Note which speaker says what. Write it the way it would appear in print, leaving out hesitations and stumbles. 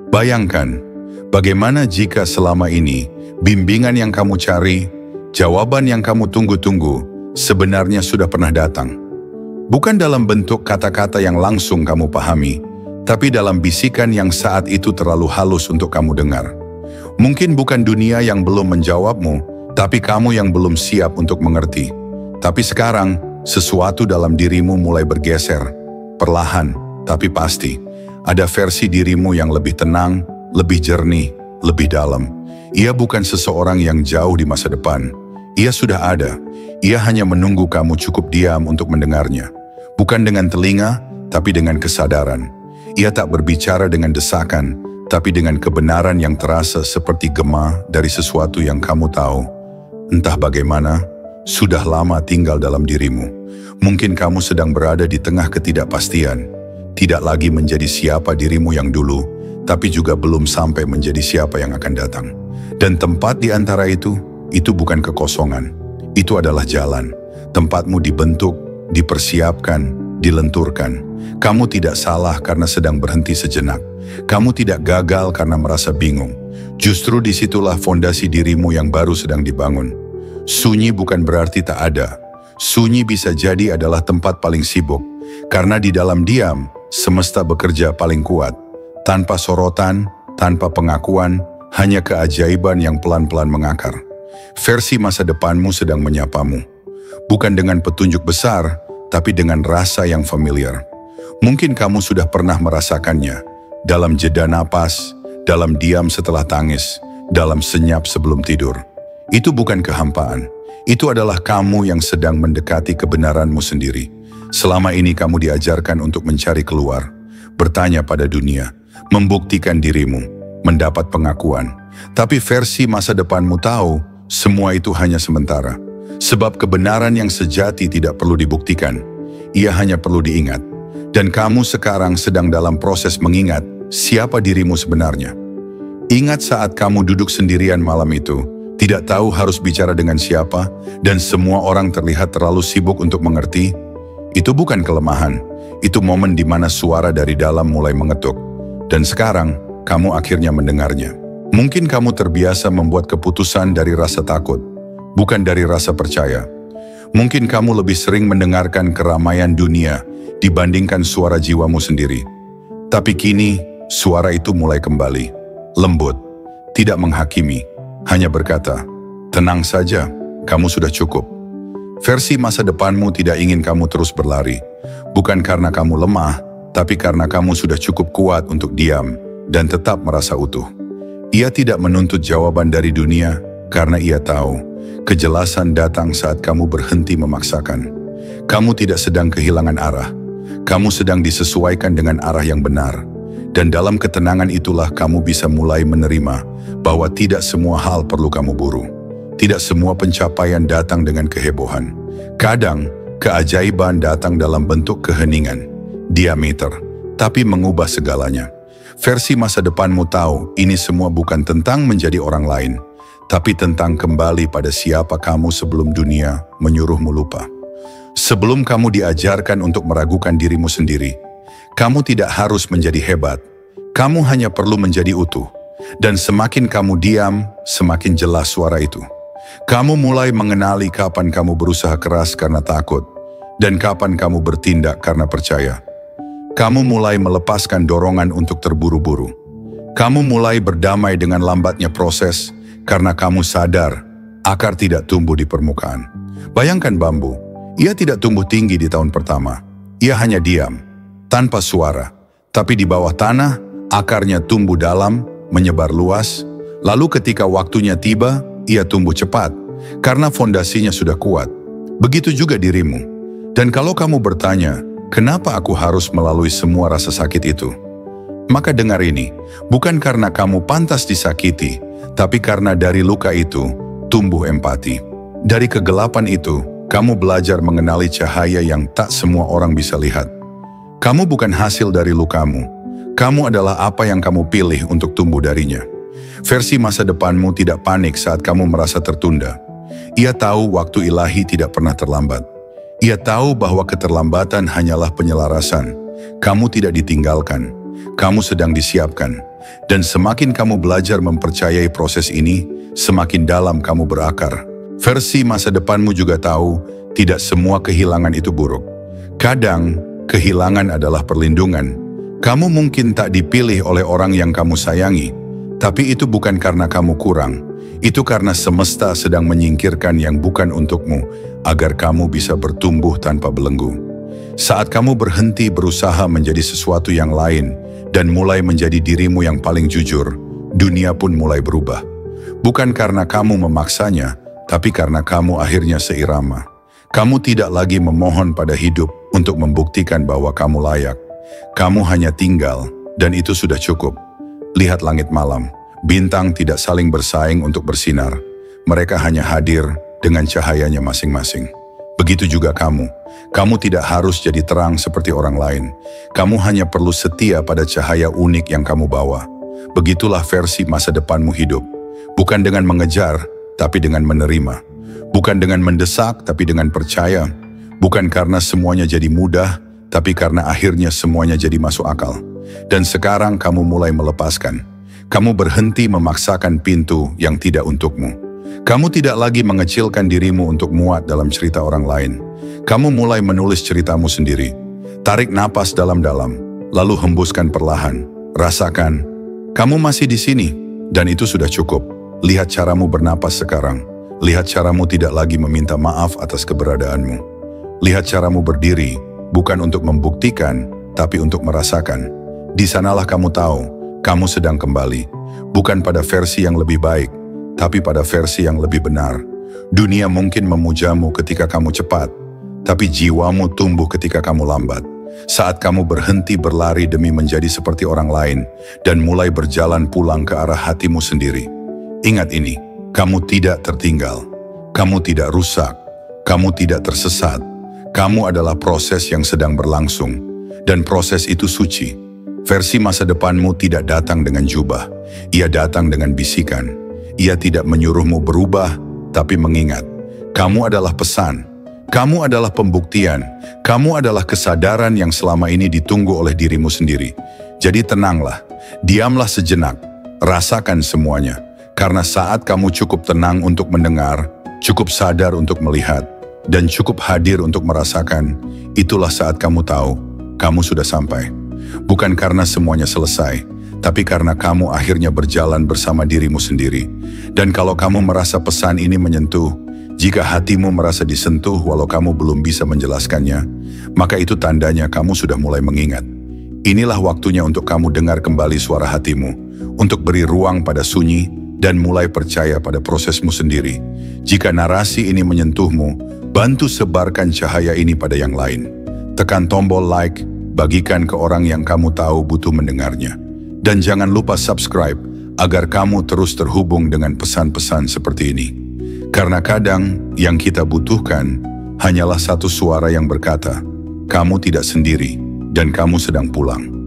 Speaker 1: Bayangkan, bagaimana jika selama ini bimbingan yang kamu cari, jawaban yang kamu tunggu-tunggu, sebenarnya sudah pernah datang. Bukan dalam bentuk kata-kata yang langsung kamu pahami, tapi dalam bisikan yang saat itu terlalu halus untuk kamu dengar. Mungkin bukan dunia yang belum menjawabmu, tapi kamu yang belum siap untuk mengerti. Tapi sekarang, sesuatu dalam dirimu mulai bergeser, perlahan, tapi pasti. Ada versi dirimu yang lebih tenang, lebih jernih, lebih dalam. Ia bukan seseorang yang jauh di masa depan. Ia sudah ada. Ia hanya menunggu kamu cukup diam untuk mendengarnya. Bukan dengan telinga, tapi dengan kesadaran. Ia tak berbicara dengan desakan, tapi dengan kebenaran yang terasa seperti gema dari sesuatu yang kamu tahu. Entah bagaimana, sudah lama tinggal dalam dirimu. Mungkin kamu sedang berada di tengah ketidakpastian. Tidak lagi menjadi siapa dirimu yang dulu, tapi juga belum sampai menjadi siapa yang akan datang. Dan tempat di antara itu bukan kekosongan. Itu adalah jalan. Tempatmu dibentuk, dipersiapkan, dilenturkan. Kamu tidak salah karena sedang berhenti sejenak. Kamu tidak gagal karena merasa bingung. Justru disitulah fondasi dirimu yang baru sedang dibangun. Sunyi bukan berarti tak ada. Sunyi bisa jadi adalah tempat paling sibuk. Karena di dalam diam, semesta bekerja paling kuat. Tanpa sorotan, tanpa pengakuan, hanya keajaiban yang pelan-pelan mengakar. Versi masa depanmu sedang menyapamu. Bukan dengan petunjuk besar, tapi dengan rasa yang familiar. Mungkin kamu sudah pernah merasakannya. Dalam jeda napas, dalam diam setelah tangis, dalam senyap sebelum tidur. Itu bukan kehampaan. Itu adalah kamu yang sedang mendekati kebenaranmu sendiri. Selama ini kamu diajarkan untuk mencari keluar, bertanya pada dunia, membuktikan dirimu, mendapat pengakuan. Tapi versi masa depanmu tahu, semua itu hanya sementara. Sebab kebenaran yang sejati tidak perlu dibuktikan, ia hanya perlu diingat. Dan kamu sekarang sedang dalam proses mengingat siapa dirimu sebenarnya. Ingat saat kamu duduk sendirian malam itu, tidak tahu harus bicara dengan siapa, dan semua orang terlihat terlalu sibuk untuk mengerti. Itu bukan kelemahan, itu momen di mana suara dari dalam mulai mengetuk. Dan sekarang, kamu akhirnya mendengarnya. Mungkin kamu terbiasa membuat keputusan dari rasa takut, bukan dari rasa percaya. Mungkin kamu lebih sering mendengarkan keramaian dunia dibandingkan suara jiwamu sendiri. Tapi kini, suara itu mulai kembali. Lembut, tidak menghakimi, hanya berkata, tenang saja, kamu sudah cukup. Versi masa depanmu tidak ingin kamu terus berlari. Bukan karena kamu lemah, tapi karena kamu sudah cukup kuat untuk diam dan tetap merasa utuh. Ia tidak menuntut jawaban dari dunia karena ia tahu kejelasan datang saat kamu berhenti memaksakan. Kamu tidak sedang kehilangan arah. Kamu sedang disesuaikan dengan arah yang benar. Dan dalam ketenangan itulah kamu bisa mulai menerima bahwa tidak semua hal perlu kamu buru. Tidak semua pencapaian datang dengan kehebohan. Kadang, keajaiban datang dalam bentuk keheningan, diameter, tapi mengubah segalanya. Versi masa depanmu tahu ini semua bukan tentang menjadi orang lain, tapi tentang kembali pada siapa kamu sebelum dunia menyuruhmu lupa. Sebelum kamu diajarkan untuk meragukan dirimu sendiri, kamu tidak harus menjadi hebat. Kamu hanya perlu menjadi utuh. Dan semakin kamu diam, semakin jelas suara itu. Kamu mulai mengenali kapan kamu berusaha keras karena takut, dan kapan kamu bertindak karena percaya. Kamu mulai melepaskan dorongan untuk terburu-buru. Kamu mulai berdamai dengan lambatnya proses, karena kamu sadar akar tidak tumbuh di permukaan. Bayangkan bambu, ia tidak tumbuh tinggi di tahun pertama. Ia hanya diam, tanpa suara. Tapi di bawah tanah, akarnya tumbuh dalam, menyebar luas. Lalu ketika waktunya tiba, ia tumbuh cepat, karena fondasinya sudah kuat. Begitu juga dirimu. Dan kalau kamu bertanya, kenapa aku harus melalui semua rasa sakit itu? Maka dengar ini, bukan karena kamu pantas disakiti, tapi karena dari luka itu, tumbuh empati. Dari kegelapan itu, kamu belajar mengenali cahaya yang tak semua orang bisa lihat. Kamu bukan hasil dari lukamu. Kamu adalah apa yang kamu pilih untuk tumbuh darinya. Versi masa depanmu tidak panik saat kamu merasa tertunda. Ia tahu waktu ilahi tidak pernah terlambat. Ia tahu bahwa keterlambatan hanyalah penyelarasan. Kamu tidak ditinggalkan. Kamu sedang disiapkan. Dan semakin kamu belajar mempercayai proses ini, semakin dalam kamu berakar. Versi masa depanmu juga tahu, tidak semua kehilangan itu buruk. Kadang, kehilangan adalah perlindungan. Kamu mungkin tak dipilih oleh orang yang kamu sayangi, tapi itu bukan karena kamu kurang. Itu karena semesta sedang menyingkirkan yang bukan untukmu, agar kamu bisa bertumbuh tanpa belenggu. Saat kamu berhenti berusaha menjadi sesuatu yang lain, dan mulai menjadi dirimu yang paling jujur, dunia pun mulai berubah. Bukan karena kamu memaksanya, tapi karena kamu akhirnya seirama. Kamu tidak lagi memohon pada hidup untuk membuktikan bahwa kamu layak. Kamu hanya tinggal, dan itu sudah cukup. Lihat langit malam. Bintang tidak saling bersaing untuk bersinar. Mereka hanya hadir dengan cahayanya masing-masing. Begitu juga kamu. Kamu tidak harus jadi terang seperti orang lain. Kamu hanya perlu setia pada cahaya unik yang kamu bawa. Begitulah versi masa depanmu hidup. Bukan dengan mengejar, tapi dengan menerima. Bukan dengan mendesak, tapi dengan percaya. Bukan karena semuanya jadi mudah, tapi karena akhirnya semuanya jadi masuk akal. Dan sekarang kamu mulai melepaskan. Kamu berhenti memaksakan pintu yang tidak untukmu. Kamu tidak lagi mengecilkan dirimu untuk muat dalam cerita orang lain. Kamu mulai menulis ceritamu sendiri. Tarik napas dalam-dalam, lalu hembuskan perlahan. Rasakan, kamu masih di sini, dan itu sudah cukup. Lihat caramu bernapas sekarang. Lihat caramu tidak lagi meminta maaf atas keberadaanmu. Lihat caramu berdiri, bukan untuk membuktikan, tapi untuk merasakan. Di sanalah kamu tahu, kamu sedang kembali, bukan pada versi yang lebih baik, tapi pada versi yang lebih benar. Dunia mungkin memujamu ketika kamu cepat, tapi jiwamu tumbuh ketika kamu lambat. Saat kamu berhenti berlari demi menjadi seperti orang lain, dan mulai berjalan pulang ke arah hatimu sendiri. Ingat ini, kamu tidak tertinggal, kamu tidak rusak, kamu tidak tersesat. Kamu adalah proses yang sedang berlangsung, dan proses itu suci. Versi masa depanmu tidak datang dengan jubah, ia datang dengan bisikan. Ia tidak menyuruhmu berubah, tapi mengingat. Kamu adalah pesan, kamu adalah pembuktian, kamu adalah kesadaran yang selama ini ditunggu oleh dirimu sendiri. Jadi tenanglah, diamlah sejenak, rasakan semuanya. Karena saat kamu cukup tenang untuk mendengar, cukup sadar untuk melihat, dan cukup hadir untuk merasakan, itulah saat kamu tahu, kamu sudah sampai. Bukan karena semuanya selesai, tapi karena kamu akhirnya berjalan bersama dirimu sendiri. Dan kalau kamu merasa pesan ini menyentuh, jika hatimu merasa disentuh walau kamu belum bisa menjelaskannya, maka itu tandanya kamu sudah mulai mengingat. Inilah waktunya untuk kamu dengar kembali suara hatimu, untuk beri ruang pada sunyi, dan mulai percaya pada prosesmu sendiri. Jika narasi ini menyentuhmu, bantu sebarkan cahaya ini pada yang lain. Tekan tombol like, bagikan ke orang yang kamu tahu butuh mendengarnya. Dan jangan lupa subscribe agar kamu terus terhubung dengan pesan-pesan seperti ini. Karena kadang yang kita butuhkan hanyalah satu suara yang berkata, kamu tidak sendiri dan kamu sedang pulang.